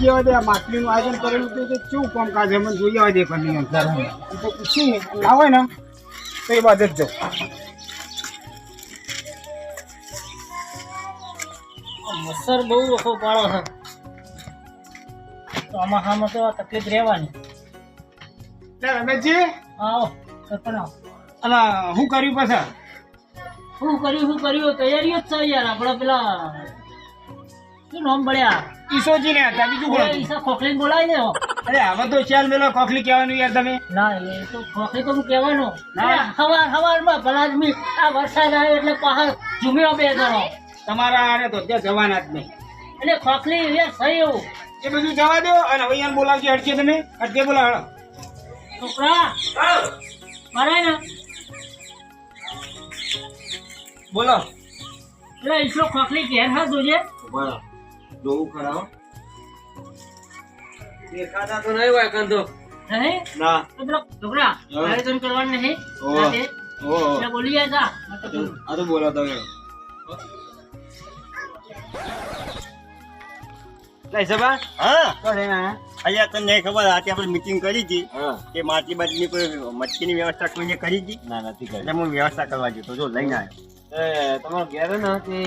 પૂછી દે આ માટલીનું આયોજન કરેલું હતું તે કેવું કામકાજ છે મને જોઈ આવે દે કરની અંદર એ તો પૂછી ના હોય ને તો એ બાદ જ જાઉં મચ્છર બહુ ઓછો પાડો છે તો આમાં તો તકલીફ રહેવાની. રમેશજી આવો સરપંચ આવો. અને શું કર્યું પછી શું કર્યું તૈયારીઓ જ છે યાર. આપડે પેલા શું નામ પડ્યા ઈસોજી ને હતા બીજું કોણ ઈસા ખોખલી બોલાય ને. અરે હવે તો ચાલ મેલો ખોખલી કહેવાનું યાર તમે ના એ તો ખોખલી તો હું કહેવાનો સવારમાં ભલા આદમી આ વરસાદ આવ્યો એટલે પહાડ ઝૂમ્યો બે જણો તમારા આરે તો ત્યાં જવાના જ નહીં એટલે ખોખલી એ સહી એવું એ બધું જવા દો અને હવે યાર બોલાવજો અટકે તમે અટકે બોલાવો છોકરા મારે ને બોલો એટલે ઈસરો ખોખલી ઘેર હા જોજે જોવું ખરા દેખાતા તો નહીં હોય કંતો નહીં ના તો પેલો છોકરા આયોજન કરવાનું નહીં રાતે. એટલે બોલી જાય જા આ તો બોલો તમે લઈ સભા હા તો લઈને આયા અહીંયા તને ખબર આજે આપણે મીટિંગ કરી હતી કે માટી બાટીની કોઈ મટકીની વ્યવસ્થા કોઈને કરી હતી ના નથી કરી એટલે હું વ્યવસ્થા કરવા ગયો તો જો લઈને આવ્યો તમારો ઘેર ને તે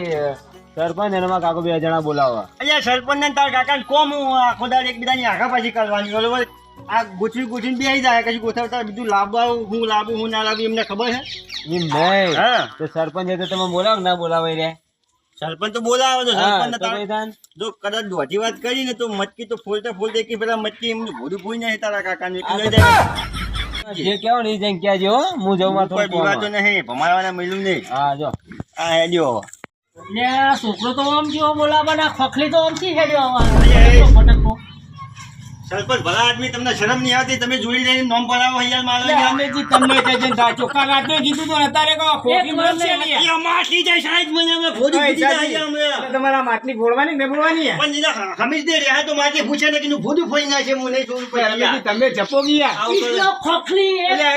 સરપંચ એનામાં કાકો બે જણા બોલાવવા અહીંયા સરપંચ ને તાર કાકા કોમ હું આખો દાડ એકબીજાની આખા પાછી કરવાની બરોબર આ ગોઠવીને બે જાય કશું ગોઠવતા બીજું લાવવા હું લાવું હું ના લાવું એમને ખબર છે એમ નહીં હા તો સરપંચ તો તમે બોલાવો ના બોલાવો રે સરપંચ તો બોલાવે તો સરપંચ ને તાર તાર જો કદાચ દોઢી વાત કરી ને તો મટકી તો ફોલતે કે પેલા મટકી એમનું ભોડું ફોઈ નાખે તારા કાકા ને જે કેવો નહીં જઈને ક્યાં જો હું જઉં માં કોઈ બીવાતો નહીં ભમાડવાના મળ્યું નહીં હા જો આ હેડ્યો એટલે આ છોકરો તો આમ જેવો બોલાવાના ખોખલી તો આમથી હેડ્યો સરપંચ ભલા આદમી તમને શરમ નહીં આવતી તમે જોડી લઈને નોમ પડાવો યાર મારો રમેશજી તમને કે છે ચોખ્ખા રાતે કીધું તો અત્યારે કહો ખોખી મળશે ને યાર. એ માટી જાય સાહેબ મને અમે ભોડું ફૂટી જાય અમે એટલે તમારા માટલી ફોડવાની ને બોલવાની યાર. પણ નીલા હમીજ દે રહ્યા તો માટી પૂછે ને કે ભોડું ફોડી નાખે હું નહીં જોડું રમેશજી તમે જપો ગયા આવું કરો. ઈસરો ખોખલી એટલે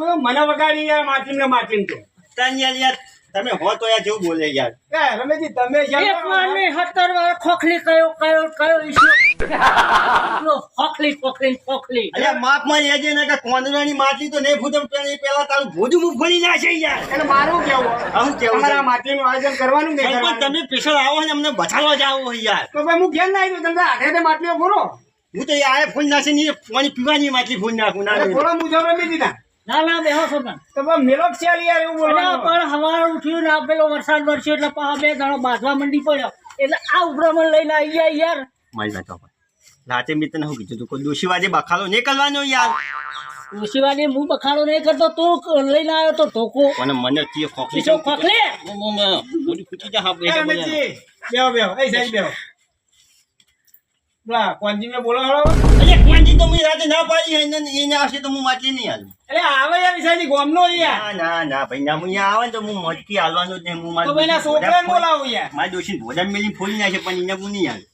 એ મને વગાડી યાર માટલી ને માટલી તો તમે હો તો યાર જેવું બોલે યાર રમેશજી તમે એક વાર ને 17 વાર ખોખલી કયો ઈસરો ખોખલી અલ્યા માપમાં લેજે ને કે કોંદરાની માટી તો નહીં ફૂટે પેલા તારું ભોજું મુખ ફોડી નાખે યાર એટલે મારું કેવું આવું કેવું તમારા માટલીનું આયોજન કરવાનું ને સરપંચ તમે સ્પેશિયલ આવો ને અમને બચાવવા જાવ યાર તો ભાઈ હું ઘેર ના આવ્યો તમે હાથે માટલીઓ ફોડો હું તો યાર ફોન નાખે ને પાણી પીવાની માટી ફોન નાખું ના ફોડો હું જાઉં રમેશજી ના ના બેહો સોના તો ભાઈ મેલો જ ચાલ યાર એવું બોલવાનું પણ હવાર ઉઠ્યું ને પેલો વરસાદ વરસ્યો એટલે પાછા બે દાડો બાંધવા મંડી પડ્યો એટલે આ ઉભરામણ લઈને આવી ગયા યાર. મારી વાત સાંભળ. રાતે મેં તને શું કીધું તું કોઈ દોશીવાજે બખાડો નહીં કરવાનો યાર શિવાની હું બખાડો નહીં કરતો તું લઈને આવ્યો તો ધોકો અને મને કે ખોખલી ઈસો ખોખલી બોડી ફૂટી જા હા રમેશજી બેહો બેહો એ સાઈડ બેહો બોલા કોંજીને બોલાવો અરે કોંજી તો મેં રાતે ના પાડી એને એને આવશે તો હું માટી નહીં હાલું એટલે આવે યાર સાઈડ ગોમનો યાર ના ભાઈ ના હું અહીંયા આવે ને તો હું મટકી હાલવાનું જ નહીં હું તો ભાઈ ના છોકરાને બોલાવો યાર મારી દોશી ભોજન મેલી ફોડી નાખે પણ એને હું નહીં હાલું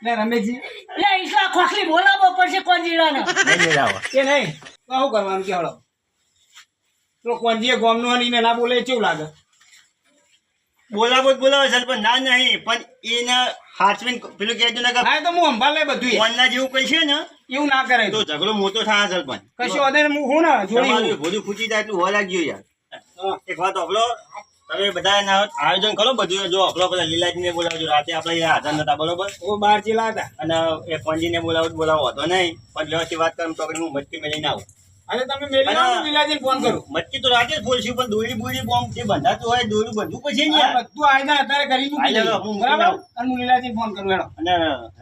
લે રમેશજી એટલે ઈસા ખોખલી બોલાવવો પડશે કોંજીડાને નહીં મેળાવો કે નહીં તો શું કરવાનું કે હળો તો કોંજીએ ગોમનો હનીને ના બોલે કેવું લાગે બોલાવો સરપંચ ના નહીં પણ એને હાચવીને પેલું કહેજો ને કે હા તો હું સંભાળ લે બધું ફોનના જેવું કઈ છે ને એવું ના કરે તો ઝઘડો મોટો થાય સરપંચ કશું વધે હું ને જોડી તમારું ભોજું ફૂટી જાય એટલું હોવા લાગ્યું યાર એક વાત આપલો તમે બધા આયોજન કરો બધું જો આપલો પેલા લીલાજીને બોલાવજો રાતે આપણે હાજર નતા બરોબર હું બહાર ચેલા હતા અને એ પંજીને બોલાવો હતો નહીં પણ વ્યવસ્થિત વાત કરું તો હું મટકી મેળીને આવું અરે તમે મેલી આવો લીલાજીને ફોન કરું મટકી તો રાતે જ બોલશું પણ દોરી બોરી બોમ્બ જે બંધાતું હોય દોરું બધું પછી ને યાર બધું આયદા અત્યારે કરી મૂકી આયદા દઉં. હું મૂકી બરાબર દઉં. અને હું લીલાજીને ફોન કરું હેડો અને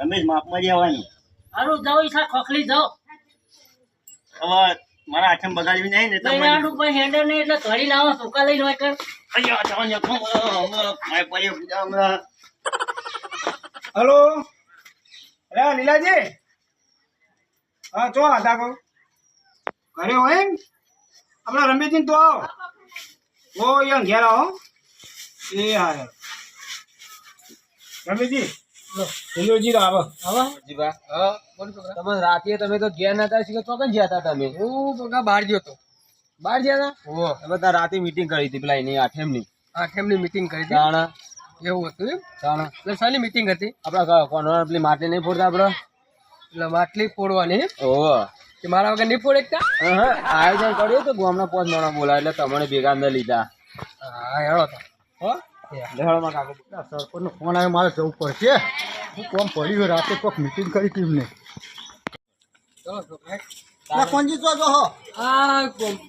રમેશ માપમાં જ આવવાનું હારું જાઓ ઈસા ખોખલી જાઓ હવે મારા હાથે બગાડવી નહીં ને લઈને આડું કોઈ હેન્ડર નહીં એટલે ઘડી લાવો સુકા લઈને હોય કર હલો અરે લીલાજી હા ચો હતા કહો ઘરે હોય એમ આપણા રમેશજી તો આવો ઓ યંગ ઘેર આવો એ હા રમેશજી હિન્દુજી તો આવો તમે રાતે તમે તો ઘેર નતા શીખો તો કઈ ગયા હતા તમે હું બગા બહાર ગયો તો બહાર ગયા હતા તમે ત્યાં રાતે મીટિંગ કરી હતી પેલા એની આઠેમની મીટિંગ કરી હતી એવું હતું એમ એટલે શાની મીટિંગ હતી આપડા કોનો પેલી માટલી નહીં ફોડતા આપડે એટલે માટલી ફોડવાની ઓહો કે મારા વગર નહીં ફોડે આયોજન કર્યું તો ગામના 5 માણસ બોલાય એટલે તમને ભેગા અંદર લીધા હા હેડો તો હો લેહળમાં કાકો સરપંચનો ફોન આવ્યો, મારે જવું પડશે. હું કોમ પડ્યું રાતે કોઈક મીટિંગ કરી ટીમને. ચલો છોકરા કોણજી તો જો આ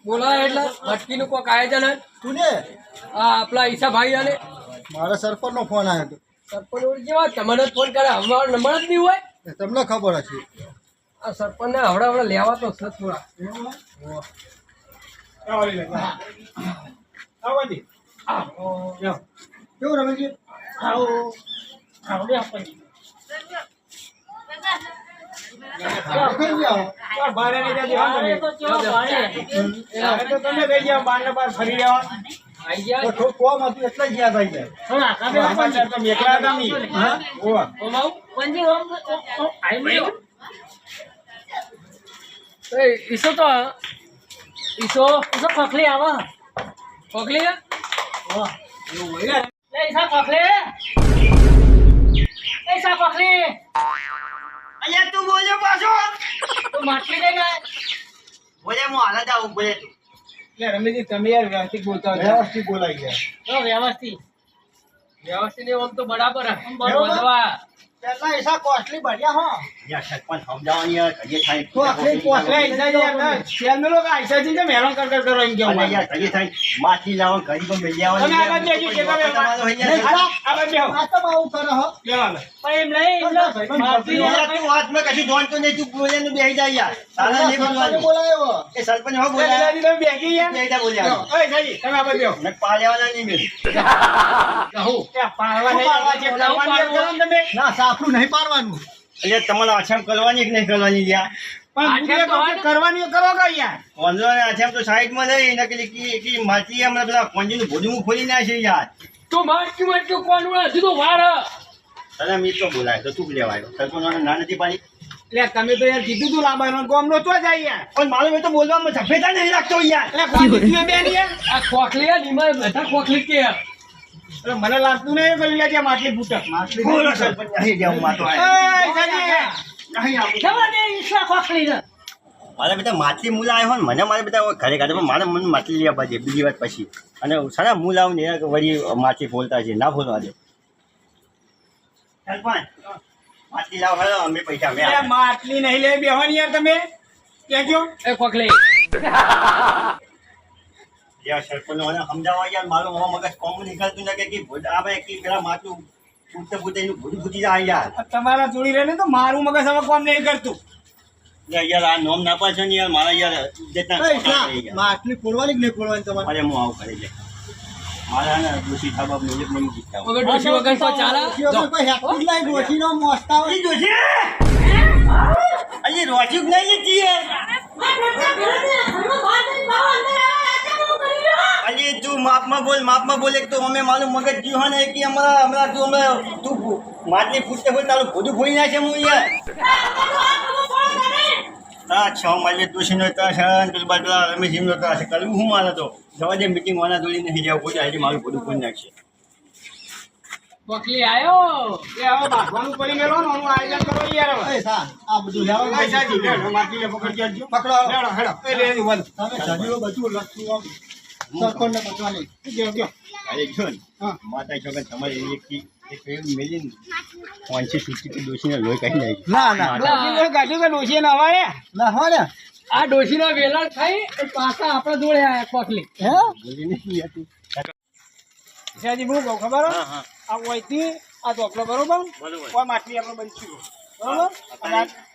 બોલાય એટલે મટકીનું કોઈક આયોજન હે તુને આ આપલા ઈશાભાઈ અને મારા સરપંચનો ફોન આવ્યો હતો. સરપંચ જેવા તમને ફોન કરે અમારો નંબર જ નહીં હોય તમને ખબર હશે. આ સરપંચને હવડા લેવા તો છે થોડા આવો લીલા આવો જી કેવું રમેશજી? આવો આવો લે આપણને બારે નહીં જતી હા તમે. તો કેવો ભાડે હવે તો તમે કહી જાઓ બાર ને બાર ફરી લેવા. આઈ ગયા તો કોમ હતું એટલે જ યાદ આવી જાય. થોડા કાબે સમાચાર તો એકલા હતા નહીં. હા? ઓવા. ઓમાઉ પંજી ઓમ આઈ લ્યો એ ઈસો તો ઈસો તો ખખલી આવો પગલી વાહ એવું હોય લે ઈસા ખખલી ઈસા ખખલી અહીંયા તું બોલ્યો પાછો. તું માટલી દે ને બોલે હું હાલ જ આવું બોલે તું. એટલે રમેશજી તમે યાર વ્યવસ્થિત બોલતા હોય. વ્યવસ્થિત બોલાઈ ગયા. તો વ્યવસ્થિત વ્યવસ્થિત આમ તો બરાબર બરોબર. પેલા એસા કોસ્ટલી બઢિયા હો. યાર સરપંચ સમજાવવાની યાર કહીએ થાય કોસ્ટલી કોસ્ટલી એટલે ઈસાજી યાર ના, શેરનો લોકો આઈસાજી કેમ હેરાન કર કરો એમ કેવું અને યાર કહીએ થાય માછી લાવો ગરીબો મેલી આવવાની તમે આ બાજુ આવજો, કે તમે તમારો અહીંયા આ બાજુ આવો. આ તો બહુ કરો હો. લેવા પણ એમ નહીં એટલે માટલી યાર તું વાતમાં કશું જોણતો નહીં, તું બોલે ને બેહી જાય યાર તારા નહીં સરપંચને બોલવાનું. બોલાયો. એ સરપંચ હો લે, બોલ્યા લીલાજી તમે બેગી યાર. બેહી જા બોલ્યા ઓય ઈસાજી, તમે આ બાજુ આવો. ને પા લેવાના નહીં મેં ત્યાં પાડવા નહીં આવવા જે કરવાની એમ કરો ને તમે. ના સાફરું નહીં પાડવાનું. એટલે તમારે આછામ કરવાની કે નહીં કરવાની યાર પણ હું જે કહું છું, કરવાની હોય કરો કે યાર. વાંધો ને આછામ તો સાઈડમાં લઈ એને કે માછી હમણાં પેલા કોંજીનું ભોજનું ખોલી નાખે યાર. તો માટકી કોણ હજી તો વાર તને મી તો બોલાય તો તું લેવાયો સરપંચ ના નથી પાડી. એટલે તમે તો યાર કીધું તું લાવવાનું ગોમનો તો જાય યાર. પણ મારો મેં તો બોલવામાં સફેદા નહીં રાખતો યાર. એટલે કોણ જીત્યું બેન યાર? આ ખોખલી નિમા બધા ખોખલી કે એટલે મને લાગતું નહીં કે લીલાજી આમ આટલી ફૂટક. બોલો સરપંચ નહીં જાઉં માતો ઓય ઈસાજી. નહીં આવું. ખબર નહીં ઈસા ખખલી ને મારે બધા માછલી મૂલ આવ્યો હોય ને મને મારે બધા ઘરે કાઢે પણ મારે મને માછલી લેવા પડે બીજી વાર પછી અને સારા મૂલ આવું ને એ વળી માછલી ફોલતા છે ના ફોલવા દે સરપંચ માછલી લાવો હેલો અમે પૈસા અમે એટલે માટલી નહીં લે બેહવાની યાર તમે કહેજો. એ ખોખલી યાર સરપંચ મને સમજાવવા યાર મારું હવે મગજ કોમ નીકળતું ને કે ભૂત આવે કે પેલા માથું ફૂટતે ફૂટતે એનું ભૂત ફૂટી જાય યાર તમારા જોડી રહે ને તો મારું મગજ હવે કોમ નહીં કરતું. યાર આ નોમ ના પાછો ને યાર મારા યાર ઇજ્જતના એ ખોટા ના, થઈ ગયા. માટલી ફોડવાની કે નહીં ફોડવાની તમારે? અરે હું આવું કરી લે મારા ને દોષી થાબા મુજબ નહીં જીતતા વગર ડોશી વગર તો ચાલે પછી હવે કોઈ હેકતું જ નહીં, ડોશીનો મોસ્તા હોય. અરે રોજ્યું જ નહીં લીધી યાર અલી તું માપમાં બોલે કે તો અમે મારું મગજ જીવ હોય ને કે હમણાં તું માટલી ફૂટતે ફૂટ તારું ભોજું ફોડી નાખે હું યાર હા 6 માઇલે દોશીનો ત્રાસ પેલું બાજુ રમેશજીનો ત્રાસ કરવું હું મારે તો જવા દે મીટિંગ વાળા જોડી નહીં જાવ કોઈ આજે મારું ભોજું ફોડી નાખશે ખોખલી આયો એ હવે બાંધવાનું પડી ગયેલો ને આનું આયોજન કરો યાર હવે. એ સા, આ બધું લેવાનું. ઓય ઈસાજી, લે, માટલી લે, પકડી આપજો. પકડો. હેડો, હેડો. એ લે, એ વધ. તમે સજીવો બધું લખતું આમ સરપંચને બચવાની. ગયો, ગયો. અરે જો ને હા. માતા છોકરા તમારે એક એવું મેલીને 560 દોશીને લોહી કાઢી નાખી ના ના ડોશીને કાઢ્યું કે ડોશીએ નવાય? ના હો ને આ ડોશીના વેલા થઈ પાછા આપણા જોડે આયા ખોખલી હે બોલી નહીં હતી ઈસાજી, હું કહું ખબર હો? હા હા આ ઓયથી આ ચોકલો બરોબર બરોબર કોઈ માટલી આપણે બનશું બરોબર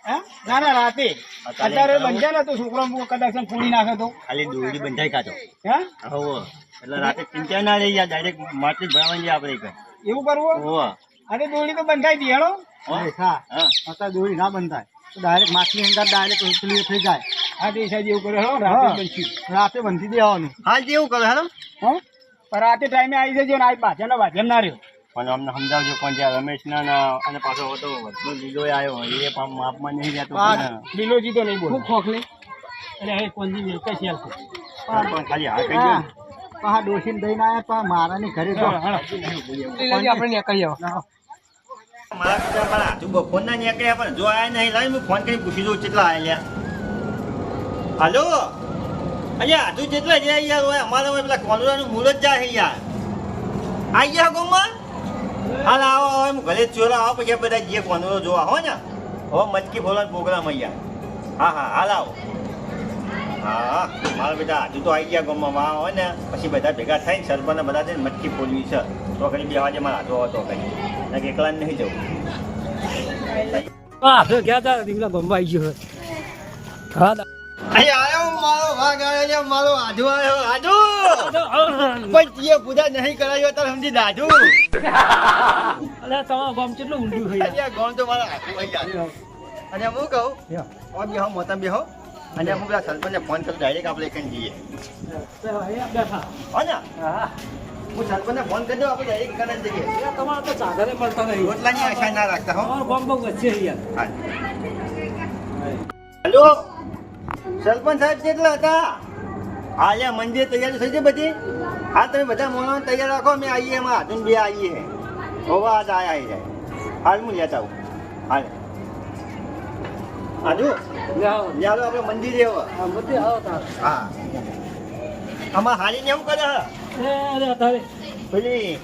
હે? ના ના રાતે અત્યારે બનશે ને તો છોકરો કદાચ આમ ફોડી નાખે તો ખાલી દોરી બંધાઈ કાઢો હે હો એટલે રાતે ચિંતા ના રહી ડાયરેક્ટ માટલી ભરાવાની આપણે કઈ એવું કરવું હો અરે દોડી તો બંધાઈ દી હેડો. એ સા, હા અત્યારે દોરી ના બંધાય તો ડાયરેક્ટ માછલી અંદર ડાયરેક્ટ પેલી થઈ જાય. હા તે ઈસાજી એવું કરે હેડો રાતે હા. બનશું રાતે બંધી દેવાનું. હાલ જેવું કરો હેલો હો પણ રાતે ટાઈમે આવી જજો ને આ બાજ્યાનો બાજ્યામ ના રહ્યો. પણ અમને સમજાવજો પણ જ્યાં રમેશના ને અને પાછો હતો વધુ લીલો આવ્યો એ પણ માપમાં નહીં રહેતો હા. લીલોજી તો નહીં બોલ ખૂબ ખોખલી એટલે હે કોંજી મિલકે છે પણ ખાલી હા કહી દો ને. પાછા ડોસીને દઈને આવ્યા પાછા મારાની ઘરે જો લીલાજી આપણે નીકળી આવો મારા પિતા મારા હાથું બફોર ના નીકળ્યા પણ જો આયા નહીં લાવી હું ફોન કરી પૂછી દઉં કેટલા આયા હાલો અહીંયા હાથું જેટલા છે યાર હોય અમારા હોય પેલા કોલોરાનું મૂળ જ જાય યાર આવી ગયા ગોમાં હાલ આવો હવે હું ઘરે ચોરા આવો પછી બધા જે કોલોરો જોવા હો ને હવે મટકી ફોલવાનો પ્રોગ્રામ અહીંયા હા હા હાલ આવો હા મારા બેટા હાથું તો આવી ગયા ગોમાં વાહ હોય ને પછી બધા ભેગા થઈને સરપંચ બધા થઈને મટકી ફોલવી છે તો કરી બે વાગે મારા હાથો હતો કરી એકલા નહીં જવું આપણે ગયા હતા દીકરા ગમવા આવી ગયો હા અહીંયા આવ્યો મારો ભાગ આવ્યો છે મારો આધુ આવ્યો આધુ પણ તીએ પૂજા નહીં કરાયો તાર સમજી દાધુ અરે તમારું ગામ કેટલું ઊંડું થઈ અહીંયા ગોમ તો મારા આધુ અહીંયા અને હું કહું ઓ બેહો મોતા બેહો અને હું પેલા સરપંચને ફોન કરું ડાયરેક્ટ આપણે એકન જઈએ હો ને હું સરપંચને ફોન કરી દઉં આપણે ડાયરેક્ટ એકન જ જઈએ તમારે તો સાધને મળતા નહીં રોટલાની આશા ના રાખતા હો તમારું ગામ બહુ વચ્ચે યાર હેલો સરપંચ સાહેબ કેટલા હતા હાલ્યા મંદિર તૈયારી થઈ છે બધી હા તમે બધા મોણો તૈયાર રાખો અમે આવીએ એમાં હાથું બે આવીએ હોવા આજ આયા જાય હાલ હું લેતા આવું હાલ હાજુ યાલો આપણે મંદિરે હવે હા આમાં હાલીને એવું કરે અરે તારે પેલી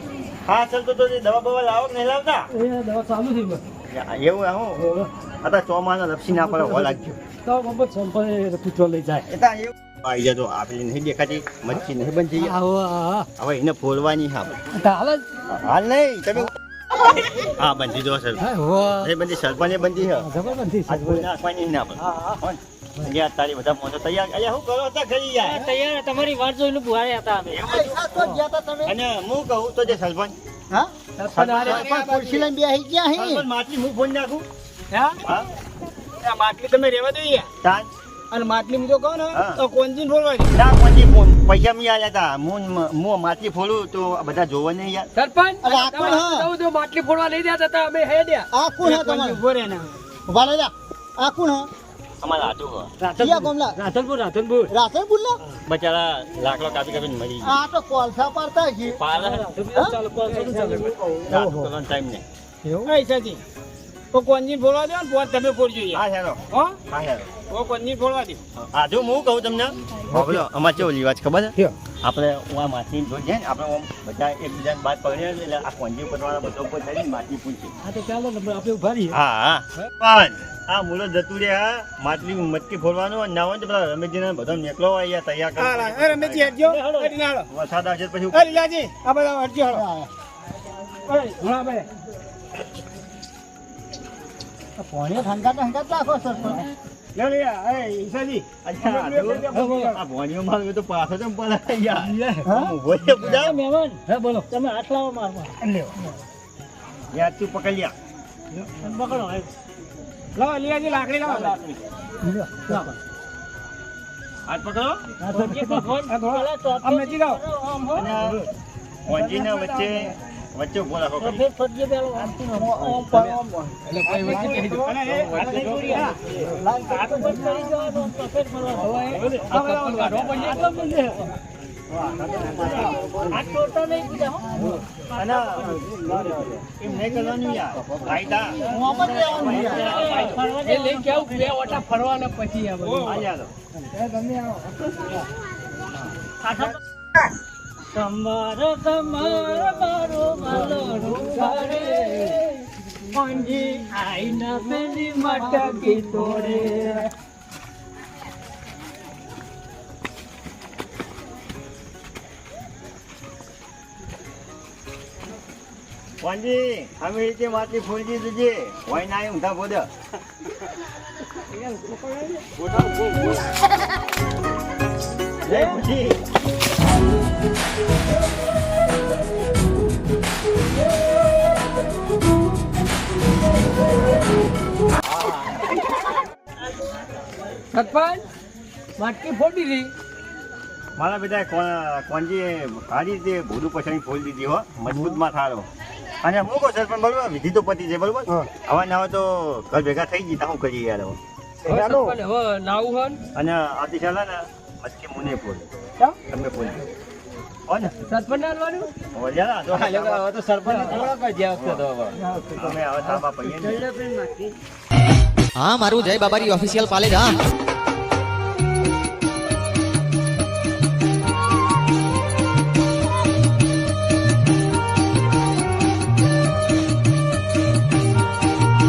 હા ચાલતો તો દવા બવા લાવો કે નહીં લાવતા એ દવા ચાલુ થઈ ગઈ એવું હું અત્યારે ચોમાનો લપસી ના પડે હો લાગજો તો ગમત સંપર્ક પૂછવા લઈ જાય એ એવું આવી જતો આપણે નહીં દેખાતી મચ્છી નહીં બંધ થઈ હવે એને ફોડવાની હા હાલ નહીં તમે હા બંધી દો સર એ બંધી સરપંચે બંધી છે આજ કોઈ નાખવાની ના આપણે તારી બધા મોટો તૈયાર અલ્યા શું કરો હતા ખરી યાર તૈયાર તમારી વાત જોઈને બુહાડ્યા હતા અમે અને હું કહું તો જે સરપંચ ખુરશી લઈને બેસી ગયા હે સરપંચ માટલી હું ફોન નાખું હા હા આ માટલી તમે રહેવા દઈએ તાન અને માટલી હું તો કહું ને હા. તો કોંજીને ફોડવાની ના કોની ફોન પૈસા મી આલ્યા હતા હું માટલી ફોડું તો બધા જોવા નહીં યાર સરપંચ અરે આ કોણ હા? તો માટલી ફોડવા લઈ જતા હતા અમે હેડ્યા આ કોણ હે કોંજી તમારે ઉભો રહે ને ઉભા રહી જા આ કોણ હે અમારા હાથું કિયા ગોમલા રાધનપુર રાતે બોલલા બચારા લાકડો કાપી કાપીને મરી આ તો કોલસા પડતા છે ચાલો ગયા ટાઈમ નહીં હા સાચી તો કોંજીને ફોડવા દો ને પોત તમે ફોડજો યાર. હા હેરો હો હા હેરો તો કોંજીને ફોડવા દો આજુ હું કહું તમને બોલો અમાર કેવો રિવાજ ખબર છે આપણે આ માટી જોઈએ ને આપણે આમ બધા એકબીજાને બાદ પકડીએ એટલે આ કોંજી ઉપરવાળા બધા ઉપર થઈને માટી પૂછીએ હા તો ચાલો ને આપણે ઉભા રહીએ હા હા પણ આ મૂલો જતું રે હા માટલી મટકી ફોડવાનું અને ના હોય તો પેલા રમેશજીને બધા નીકળો અહીંયા તૈયાર હા કરી રમેશજી હટજો હટીને હાલો વરસાદ આવશે પછી અરે લીલાજી આ બધા હટજો હાલો હા ભાઈ પોણે ઠંડા રાખો સરપંચ લે લે એ ઈસાજી આ ભોણીઓ મારું તો પાછો જ પડે યાર ઉભો છે બધા મહેમાન હા બોલો તમે હાથ લાવો મારવા યાર તું પકડ્યા પકડો લાવો લીલાજી લાકડી લાવો હાથ પકડો આમ નથી લાવો અને કોંજીને વચ્ચે વચ્ચે ઉભો રાખો ફેર ફરજે પેલો એટલે કોઈ વચ્ચે કહી દો અને એ હાથ નહીં પૂરી, હા. હાથ ઉપર ચડી જાવ તો ફેર ફરવા હાથ છોડતા નહીં બીજા હો. અને એમ નહીં કરવાનું યાર કાયદા એ લઈ કેવું બે ઓટા ફરવાના પછી આ બધું આ યાર કમર કમર મારો માલણું ઘરે કોંજી આઈના પેલી મટકી તોડે કોંજી અમે રીતે માટી ફોડી દીધી હોય ના એ ઊંધા બોધ લે ખુશી સરપંચ માટકી ફોડી દી મારા બેટા કોંજી સારી રીતે ભૂલું પછાડી ફોડી દીધી હો મજબૂત માં થારો અને હું કહું સરપંચ બરોબર વિધિ તો પતી છે બરોબર હવે ના હોય તો ઘર ભેગા થઈ ગઈ શું કરીએ યાર હવે સરપંચ હવે નાવું હન અને આથી ચાલે ને મસ્કી મુને ફોડ તમે ફોડ હો ને સરપંચ ના હાલવાનું? હો લ્યા તો હા, લોકો હવે તો સરપંચ થોડા કોઈ જ્યાં વખતે તો હવે. તમે હવે તાબા પૈયે ને હા મારું જય બાબારી ઓફિશિયલ પાલેજ હા